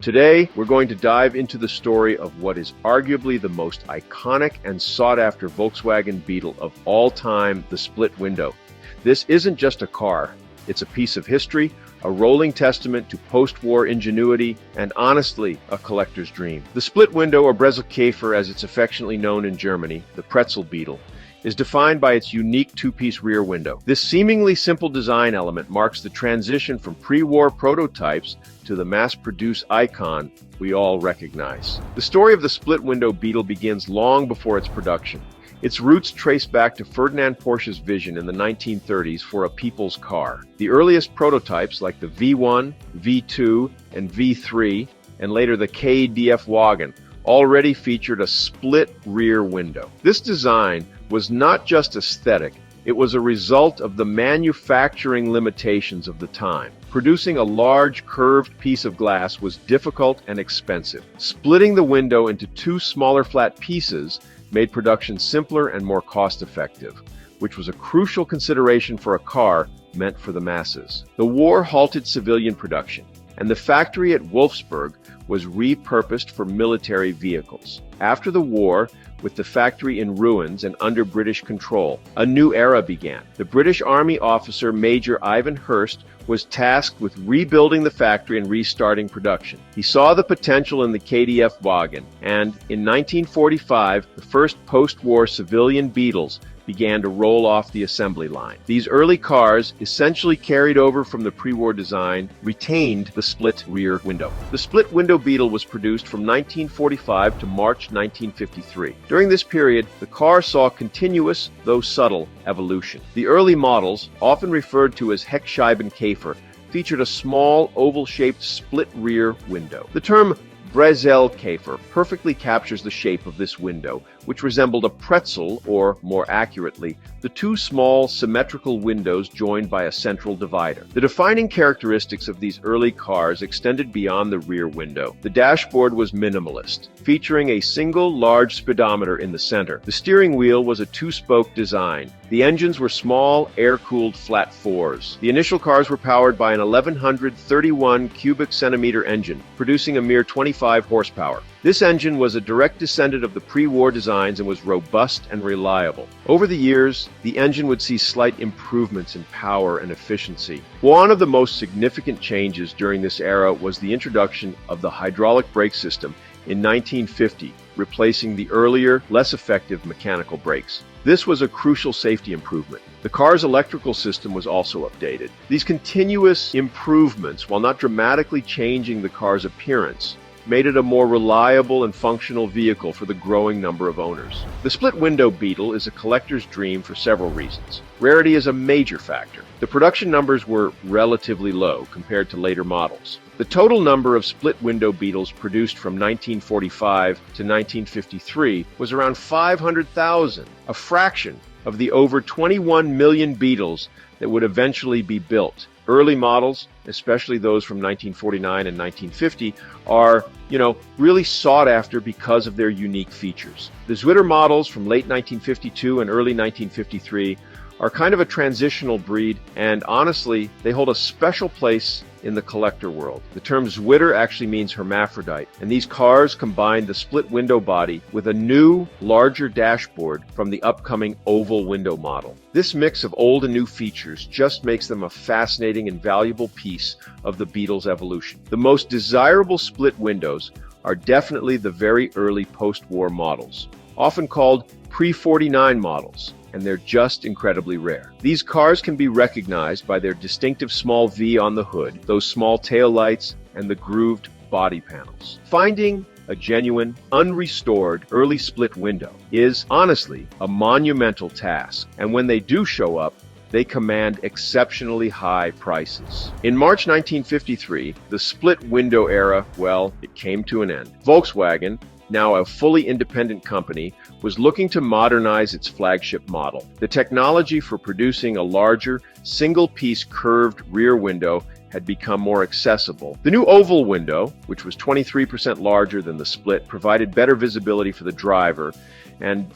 Today, we're going to dive into the story of what is arguably the most iconic and sought-after Volkswagen Beetle of all time, the split window. This isn't just a car, it's a piece of history, a rolling testament to post-war ingenuity, and honestly, a collector's dream. The split window, or Brezelkäfer as it's affectionately known in Germany, the pretzel beetle, is defined by its unique two-piece rear window. This seemingly simple design element marks the transition from pre-war prototypes to the mass-produced icon we all recognize. The story of the split window Beetle begins long before its production. Its roots trace back to Ferdinand Porsche's vision in the 1930s for a people's car. The earliest prototypes, like the V1, V2, and V3, and later the KDF already featured a split rear window. This design was not just aesthetic, it was a result of the manufacturing limitations of the time. Producing a large, curved piece of glass was difficult and expensive. Splitting the window into two smaller flat pieces made production simpler and more cost-effective, which was a crucial consideration for a car meant for the masses. The war halted civilian production, and the factory at Wolfsburg was repurposed for military vehicles. After the war, with the factory in ruins and under British control, a new era began. The British Army officer Major Ivan Hurst was tasked with rebuilding the factory and restarting production. He saw the potential in the KDF wagon, and in 1945, the first post-war civilian Beetles began to roll off the assembly line. These early cars, essentially carried over from the pre-war design, retained the split rear window. The split window Beetle was produced from 1945 to March 1953. During this period, the car saw continuous, though subtle, evolution. The early models, often referred to as Heckscheibenkäfer, featured a small, oval-shaped split rear window. The term Brezelkäfer perfectly captures the shape of this window, which resembled a pretzel, or, more accurately, the two small, symmetrical windows joined by a central divider. The defining characteristics of these early cars extended beyond the rear window. The dashboard was minimalist, featuring a single large speedometer in the center. The steering wheel was a two-spoke design. The engines were small, air-cooled flat fours. The initial cars were powered by an 1131 cubic centimeter engine, producing a mere 25 horsepower. This engine was a direct descendant of the pre-war designs and was robust and reliable. Over the years, the engine would see slight improvements in power and efficiency. One of the most significant changes during this era was the introduction of the hydraulic brake system in 1950, replacing the earlier, less effective mechanical brakes. This was a crucial safety improvement. The car's electrical system was also updated. These continuous improvements, while not dramatically changing the car's appearance, made it a more reliable and functional vehicle for the growing number of owners. The split window Beetle is a collector's dream for several reasons. Rarity is a major factor. The production numbers were relatively low compared to later models. The total number of split window Beetles produced from 1945 to 1953 was around 500,000, a fraction of the over 21 million Beetles that would eventually be built. Early models, especially those from 1949 and 1950, are, really sought after because of their unique features. The Zwitter models from late 1952 and early 1953 are kind of a transitional breed, and honestly, they hold a special place in the collector world. The term Zwitter actually means hermaphrodite, and these cars combine the split window body with a new, larger dashboard from the upcoming oval window model. This mix of old and new features just makes them a fascinating and valuable piece of the Beetle's evolution. The most desirable split windows are definitely the very early post-war models, often called pre-49 models, and they're just incredibly rare. These cars can be recognized by their distinctive small V on the hood, those small taillights, and the grooved body panels. Finding a genuine, unrestored early split window is, honestly, a monumental task, and when they do show up, they command exceptionally high prices. In March 1953, the split window era, it came to an end. Volkswagen, now a fully independent company, was looking to modernize its flagship model. The technology for producing a larger, single-piece curved rear window had become more accessible. The new oval window, which was 23% larger than the split, provided better visibility for the driver and,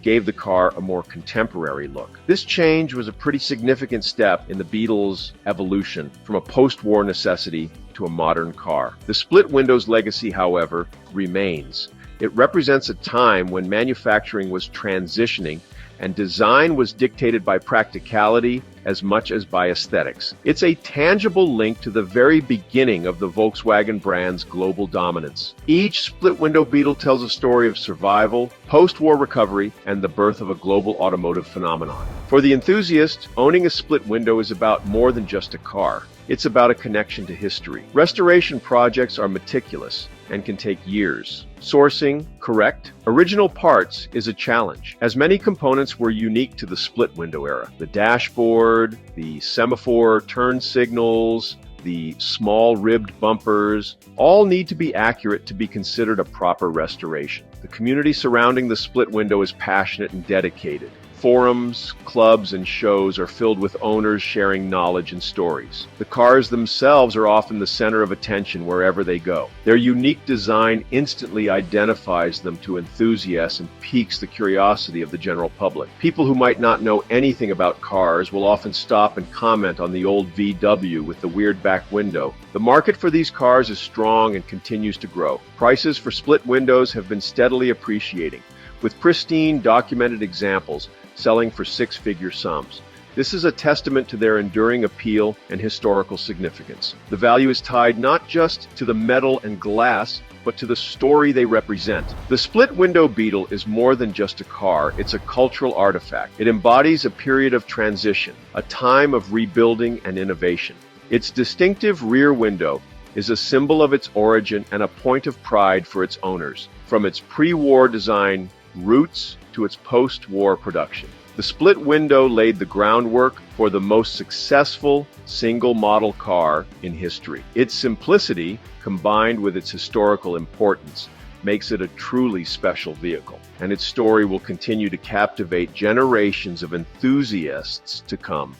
gave the car a more contemporary look. This change was a pretty significant step in the Beetle's evolution from a post-war necessity to a modern car. The split window's legacy, however, remains. It represents a time when manufacturing was transitioning and design was dictated by practicality as much as by aesthetics. It's a tangible link to the very beginning of the Volkswagen brand's global dominance. Each split window Beetle tells a story of survival, post-war recovery, and the birth of a global automotive phenomenon. For the enthusiast, owning a split window is about more than just a car. It's about a connection to history. Restoration projects are meticulous and can take years. Sourcing correct original parts is a challenge, as many components were unique to the split window era. The dashboard, the semaphore turn signals, the small ribbed bumpers, all need to be accurate to be considered a proper restoration. The community surrounding the split window is passionate and dedicated. Forums, clubs, and shows are filled with owners sharing knowledge and stories. The cars themselves are often the center of attention wherever they go. Their unique design instantly identifies them to enthusiasts and piques the curiosity of the general public. People who might not know anything about cars will often stop and comment on the old VW with the weird back window. The market for these cars is strong and continues to grow. Prices for split windows have been steadily appreciating, with pristine, documented examples selling for six-figure sums. This is a testament to their enduring appeal and historical significance. The value is tied not just to the metal and glass, but to the story they represent. The split window Beetle is more than just a car, it's a cultural artifact. It embodies a period of transition, a time of rebuilding and innovation. Its distinctive rear window is a symbol of its origin and a point of pride for its owners, from its pre-war design roots to its post-war production. The split window laid the groundwork for the most successful single-model car in history. Its simplicity, combined with its historical importance, makes it a truly special vehicle, and its story will continue to captivate generations of enthusiasts to come.